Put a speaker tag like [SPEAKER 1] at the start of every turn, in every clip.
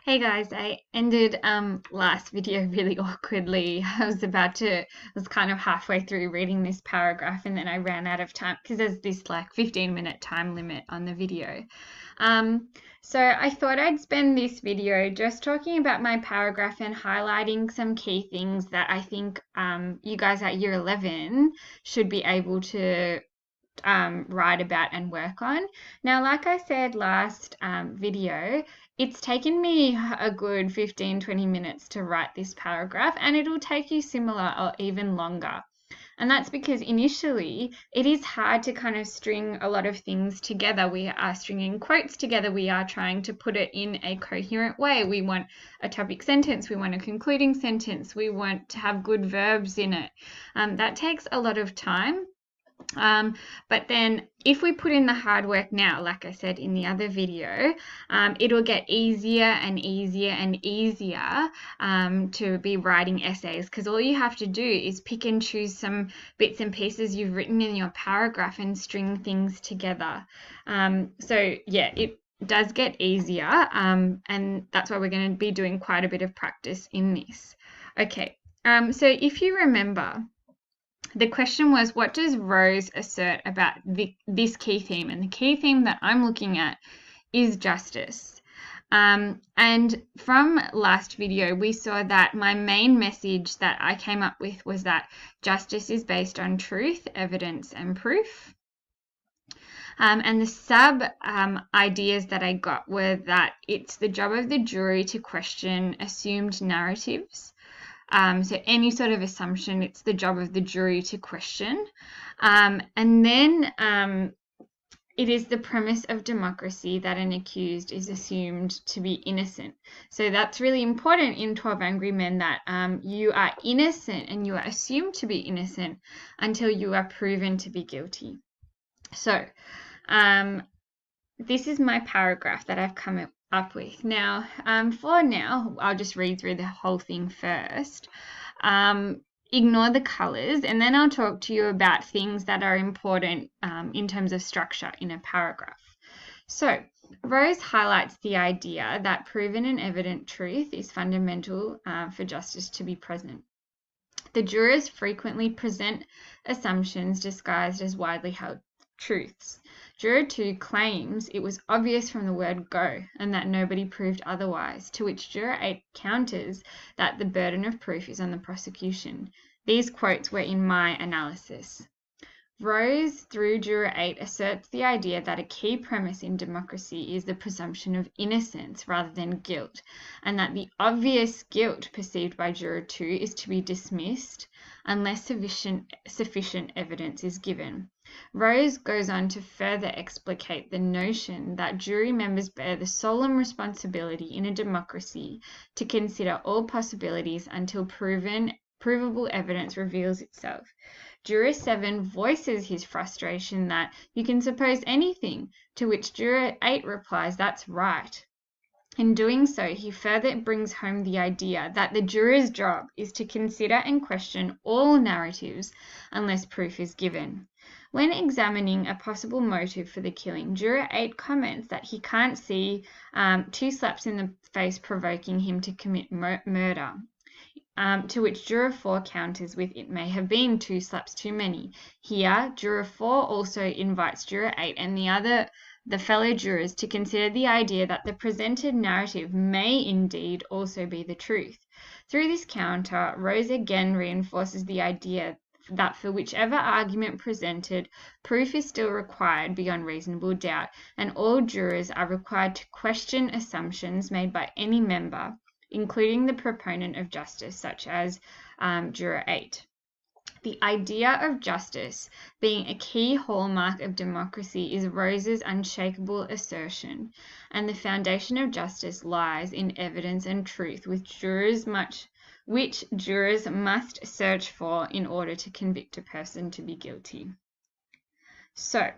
[SPEAKER 1] Hey guys, I ended last video really awkwardly. I was kind of halfway through reading this paragraph and then I ran out of time because there's this like 15-minute time limit on the video. Um, so I thought I'd spend this video just talking about my paragraph and highlighting some key things that I think you guys at year 11 should be able to write about and work on. Now, like I said last video, it's taken me a good 15-20 minutes to write this paragraph, and it'll take you similar or even longer. And that's because initially it is hard to kind of string a lot of things together. We are stringing quotes together. We are trying to put it in a coherent way. We want a topic sentence. We want a concluding sentence. We want to have good verbs in it. That takes a lot of time. But then if we put in the hard work now, like I said in the other video, it'll get easier and easier and easier to be writing essays, because all you have to do is pick and choose some bits and pieces you've written in your paragraph and string things together. So yeah, it does get easier, and that's why we're going to be doing quite a bit of practice in this. Okay, so if you remember, the question was, what does Rose assert about this key theme? And the key theme that I'm looking at is justice. And from last video, we saw that my main message that I came up with was that justice is based on truth, evidence, and proof. And the sub ideas that I got were that it's the job of the jury to question assumed narratives. So any sort of assumption, it's the job of the jury to question. And then it is the premise of democracy that an accused is assumed to be innocent. So that's really important in 12 Angry Men, that you are innocent and you are assumed to be innocent until you are proven to be guilty. So this is my paragraph that I've come up with. Now, for now, I'll just read through the whole thing first. Ignore the colours, and then I'll talk to you about things that are important in terms of structure in a paragraph. So, Rose highlights the idea that proven and evident truth is fundamental for justice to be present. The jurors frequently present assumptions disguised as widely held truths. Juror 2 claims it was obvious from the word go and that nobody proved otherwise, to which Juror 8 counters that the burden of proof is on the prosecution. These quotes were in my analysis. Rose, through Juror 8, asserts the idea that a key premise in democracy is the presumption of innocence rather than guilt, and that the obvious guilt perceived by Juror 2 is to be dismissed unless sufficient evidence is given. Rose goes on to further explicate the notion that jury members bear the solemn responsibility in a democracy to consider all possibilities until provable evidence reveals itself. Juror 7 voices his frustration that you can suppose anything, to which Juror 8 replies that's right. In doing so, he further brings home the idea that the juror's job is to consider and question all narratives unless proof is given. When examining a possible motive for the killing, Juror 8 comments that he can't see 2 slaps in the face provoking him to commit murder. To which Juror 4 counters with it may have been 2 slaps too many. Here, Juror 4 also invites Juror 8 and the fellow jurors to consider the idea that the presented narrative may indeed also be the truth. Through this counter, Rose again reinforces the idea that for whichever argument presented, proof is still required beyond reasonable doubt, and all jurors are required to question assumptions made by any member, including the proponent of justice, such as Juror 8. The idea of justice being a key hallmark of democracy is Rose's unshakable assertion, and the foundation of justice lies in evidence and truth, which jurors must search for in order to convict a person to be guilty. So,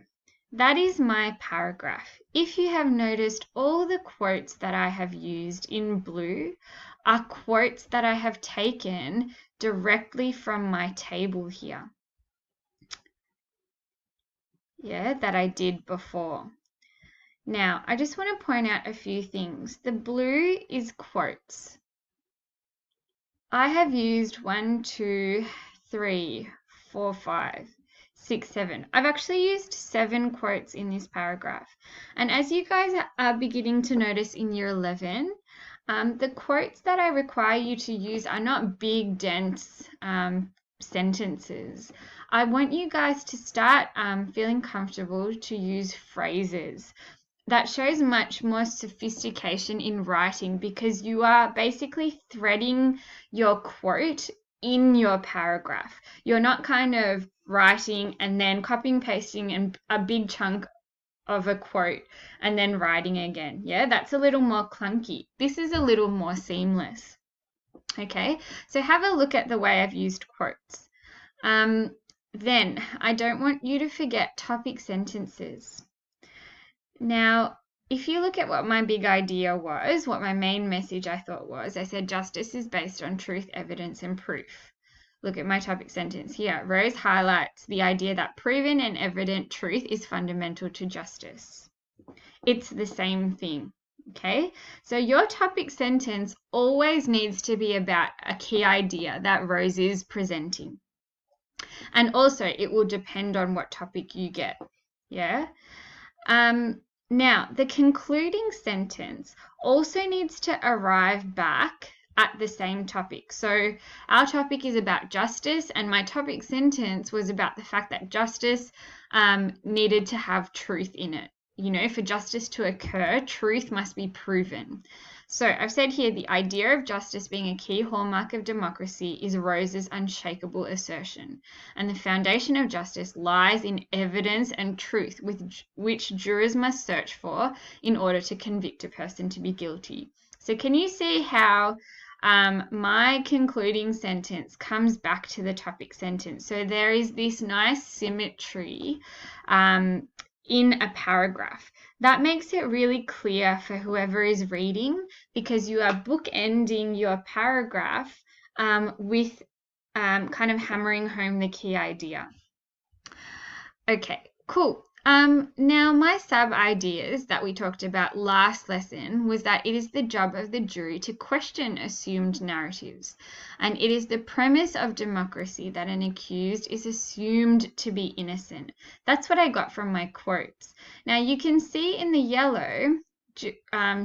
[SPEAKER 1] that is my paragraph. If you have noticed, all the quotes that I have used in blue are quotes that I have taken directly from my table here. Yeah, that I did before. Now, I just want to point out a few things. The blue is quotes. I have used 1, 2, 3, 4, 5, 6, 7. I've actually used 7 quotes in this paragraph. And as you guys are beginning to notice in year 11, the quotes that I require you to use are not big, dense sentences. I want you guys to start feeling comfortable to use phrases. That shows much more sophistication in writing because you are basically threading your quote in your paragraph. You're not kind of writing and then copying, pasting a big chunk of a quote and then writing again. Yeah, that's a little more clunky. This is a little more seamless. Okay, so have a look at the way I've used quotes. Then I don't want you to forget topic sentences. Now, if you look at what my big idea was, what my main message I thought was, I said justice is based on truth, evidence, and proof. Look at my topic sentence here. Rose highlights the idea that proven and evident truth is fundamental to justice. It's the same thing, okay? So your topic sentence always needs to be about a key idea that Rose is presenting. And also, it will depend on what topic you get, yeah? Now, the concluding sentence also needs to arrive back at the same topic. So our topic is about justice, and my topic sentence was about the fact that justice needed to have truth in it. You know, for justice to occur, truth must be proven. So I've said here the idea of justice being a key hallmark of democracy is Rose's unshakable assertion, and the foundation of justice lies in evidence and truth which jurors must search for in order to convict a person to be guilty. So can you see how my concluding sentence comes back to the topic sentence? So there is this nice symmetry in a paragraph. That makes it really clear for whoever is reading because you are bookending your paragraph with kind of hammering home the key idea. Okay, cool. Now my sub-ideas that we talked about last lesson was that it is the job of the jury to question assumed narratives, and it is the premise of democracy that an accused is assumed to be innocent. That's what I got from my quotes. Now you can see in the yellow,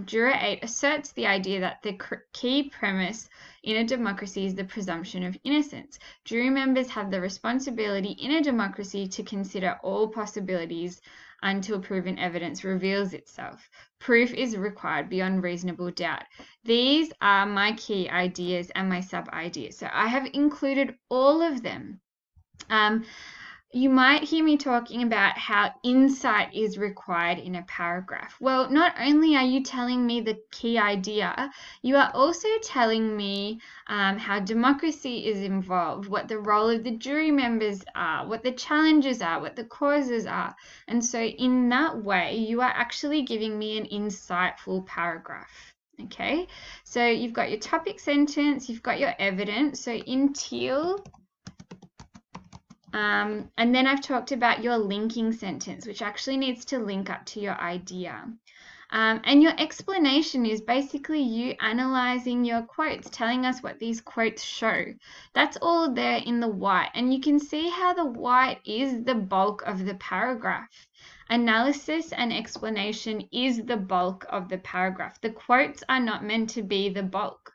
[SPEAKER 1] Juror 8 asserts the idea that the key premise in a democracy is the presumption of innocence. Jury members have the responsibility in a democracy to consider all possibilities until proven evidence reveals itself. Proof is required beyond reasonable doubt. These are my key ideas and my sub-ideas. So I have included all of them. You might hear me talking about how insight is required in a paragraph. Well, not only are you telling me the key idea, you are also telling me how democracy is involved, what the role of the jury members are, what the challenges are, what the causes are. And so in that way, you are actually giving me an insightful paragraph. Okay, so you've got your topic sentence, you've got your evidence. So in teal, and then I've talked about your linking sentence, which actually needs to link up to your idea. And your explanation is basically you analyzing your quotes, telling us what these quotes show. That's all there in the white. And you can see how the white is the bulk of the paragraph. Analysis and explanation is the bulk of the paragraph. The quotes are not meant to be the bulk.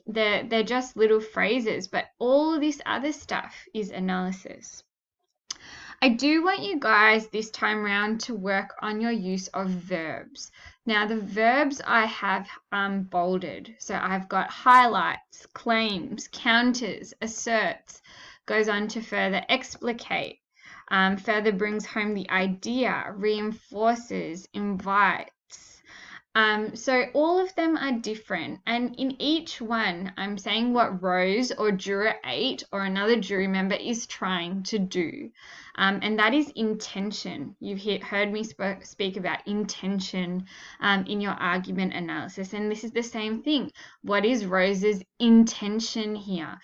[SPEAKER 1] They're just little phrases, but all this other stuff is analysis. I do want you guys this time around to work on your use of verbs. Now the verbs I have bolded. So I've got highlights, claims, counters, asserts, goes on to further explicate, further brings home the idea, reinforces, invites, So all of them are different, and in each one, I'm saying what Rose or Juror 8 or another jury member is trying to do, and that is intention. You've heard me speak about intention in your argument analysis, and this is the same thing. What is Rose's intention here?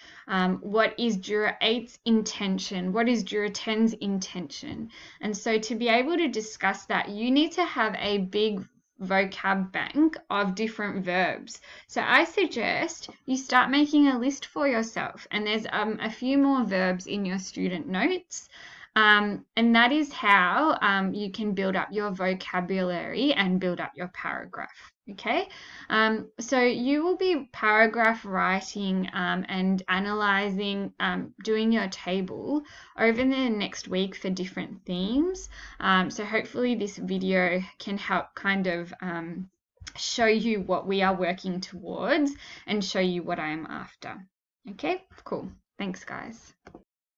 [SPEAKER 1] What is Juror 8's intention? What is Juror 10's intention? And so to be able to discuss that, you need to have a big vocab bank of different verbs. So I suggest you start making a list for yourself, and there's a few more verbs in your student notes. And that is how you can build up your vocabulary and build up your paragraph. Okay, so you will be paragraph writing and analyzing, doing your table over the next week for different themes. So hopefully this video can help kind of show you what we are working towards and show you what I am after. Okay, cool. Thanks, guys.